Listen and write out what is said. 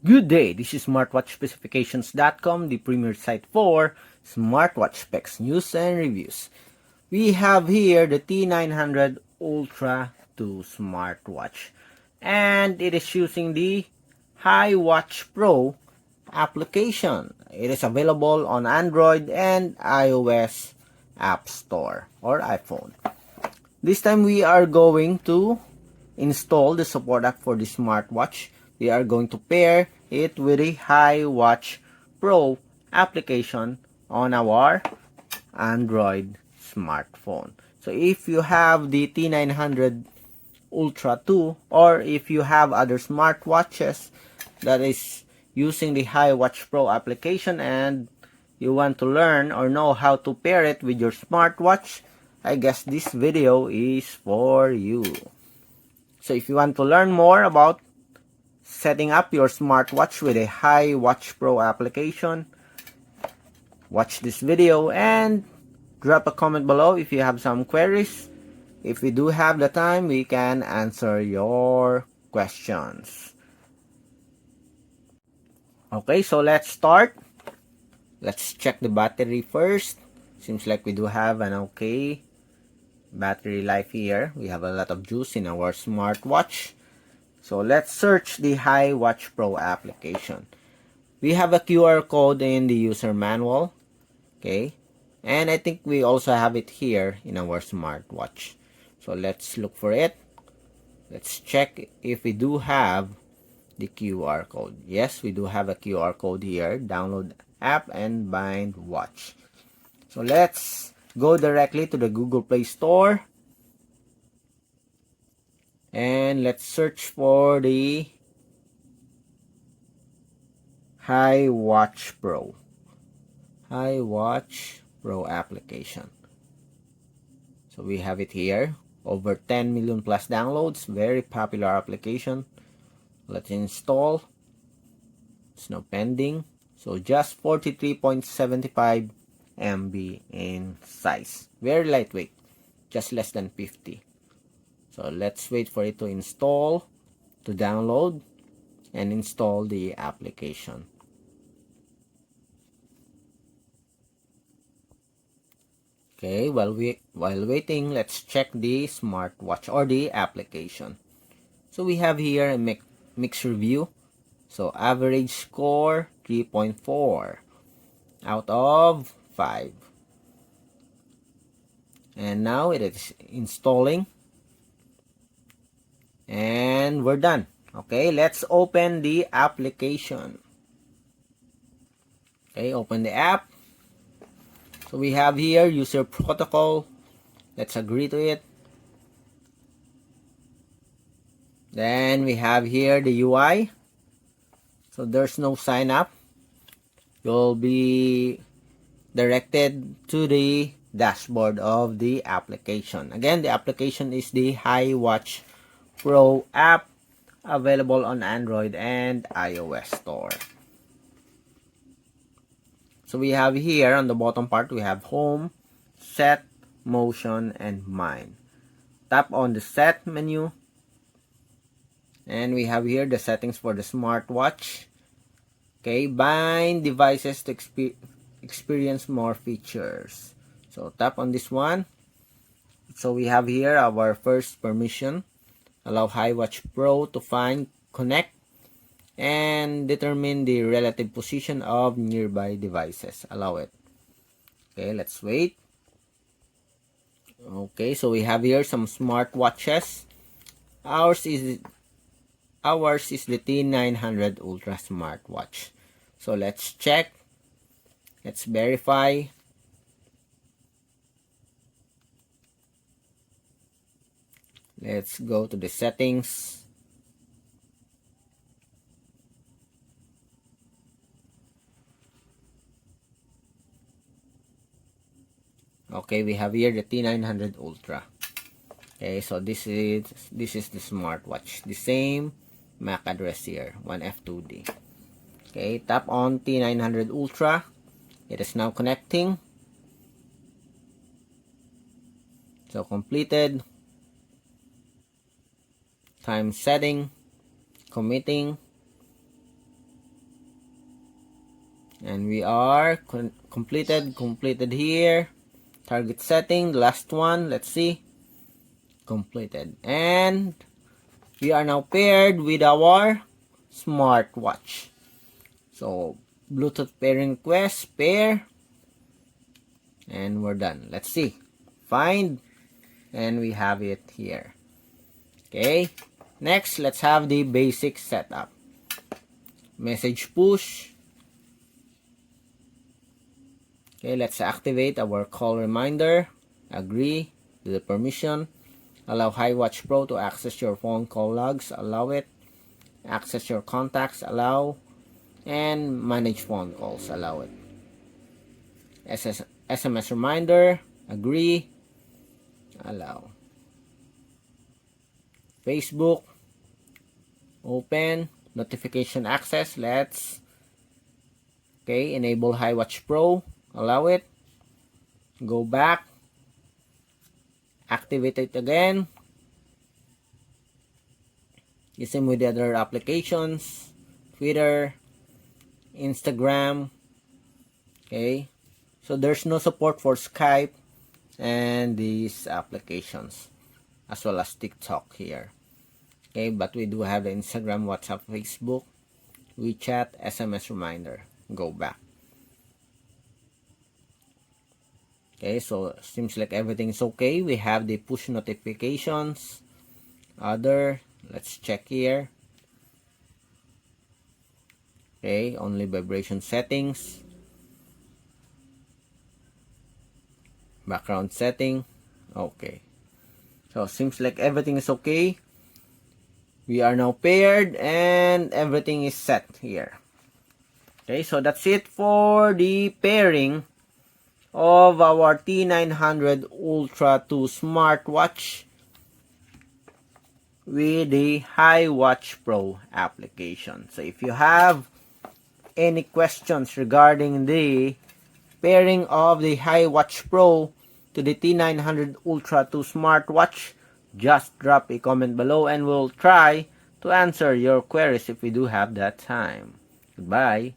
Good day, this is smartwatchspecifications.com, the premier site for smartwatch specs, news, and reviews. We have here the T900 Ultra 2 smartwatch, and it is using the HiWatch Pro application. It is available on Android and iOS App Store or iPhone. This time we are going to install the support app for the smartwatch. We are going to pair it with the HiWatch Pro application on our Android smartphone. So if you have the T900 Ultra 2 or if you have other smartwatches that is using the HiWatch Pro application and you want to learn or know how to pair it with your smartwatch, I guess this video is for you. So if you want to learn more about setting up your smartwatch with a HiWatch Pro application, watch this video and drop a comment below if you have some queries. If we do have the time, we can answer your questions. Okay, so let's start. Let's check the battery first. Seems like we do have an okay battery life here. We have a lot of juice in our smartwatch. So let's search the HiWatch Pro application. We have a QR code in the user manual. Okay. And I think we also have it here in our smartwatch. So let's look for it. Let's check if we do have the QR code. Yes, we do have a QR code here. Download app and bind watch. So let's go directly to the Google Play Store. And let's search for the HiWatch Pro. HiWatch Pro application. So we have it here. Over 10 million plus downloads. Very popular application. Let's install. It's now pending. So just 43.75 MB in size. Very lightweight. Just less than 50. So let's wait for it to install, to download, and install the application. Okay, while waiting, let's check the smartwatch or the application. So we have here a mixed review. So average score 3.4 out of 5. And now it is installing. And we're done. Okay, let's open the application. Okay, open the app. So we have here user protocol. Let's agree to it. Then we have here the UI. So there's no sign up. You'll be directed to the dashboard of the application. Again, the application is the HiWatch Pro app, available on Android and iOS store. So we have here on the bottom part, we have home, set, motion, and mind. Tap on the set menu. And we have here the settings for the smartwatch. Okay, bind devices to experience more features. So tap on this one. So we have here our first permission. Allow HiWatch Pro to find, connect, and determine the relative position of nearby devices. Allow it. Okay, let's wait. Okay, so we have here some smartwatches. Ours is the T900 Ultra smartwatch. So let's check. Let's verify. Let's go to the settings. Okay, we have here the T900 Ultra. Okay, so this is the smartwatch. The same MAC address here, 1F2D. Okay, tap on T900 Ultra. It is now connecting. So completed. Time setting, committing, And we are completed here. Target setting, the last one, let's see. Completed. And we are now paired with our smartwatch. So, Bluetooth pairing request, pair. And we're done. Let's see. Find. And we have it here. Okay. Next, let's have the basic setup. Message push. Okay, let's activate our call reminder. Agree to the permission. Allow HiWatch Pro to access your phone call logs. Allow it. Access your contacts. Allow. And manage phone calls. Allow it. SMS reminder. Agree. Allow. Facebook. Open. Notification access. Let's. Okay, enable HiWatch Pro. Allow it. Go back. Activate it again. The same with the other applications. Twitter. Instagram. Okay. So there's no support for Skype and these applications, as well as TikTok here. Okay, but we do have the Instagram, WhatsApp, Facebook, WeChat, SMS reminder. Go back. Okay, so seems like everything is okay. We have the push notifications. Other, let's check here. Okay, only vibration settings. Background setting. Okay. So seems like everything is okay. We are now paired and everything is set here. Okay, so that's it for the pairing of our T900 Ultra 2 smartwatch with the HiWatch Pro application. So if you have any questions regarding the pairing of the HiWatch Pro to the T900 Ultra 2 smartwatch, just drop a comment below and we'll try to answer your queries if we do have that time. Goodbye.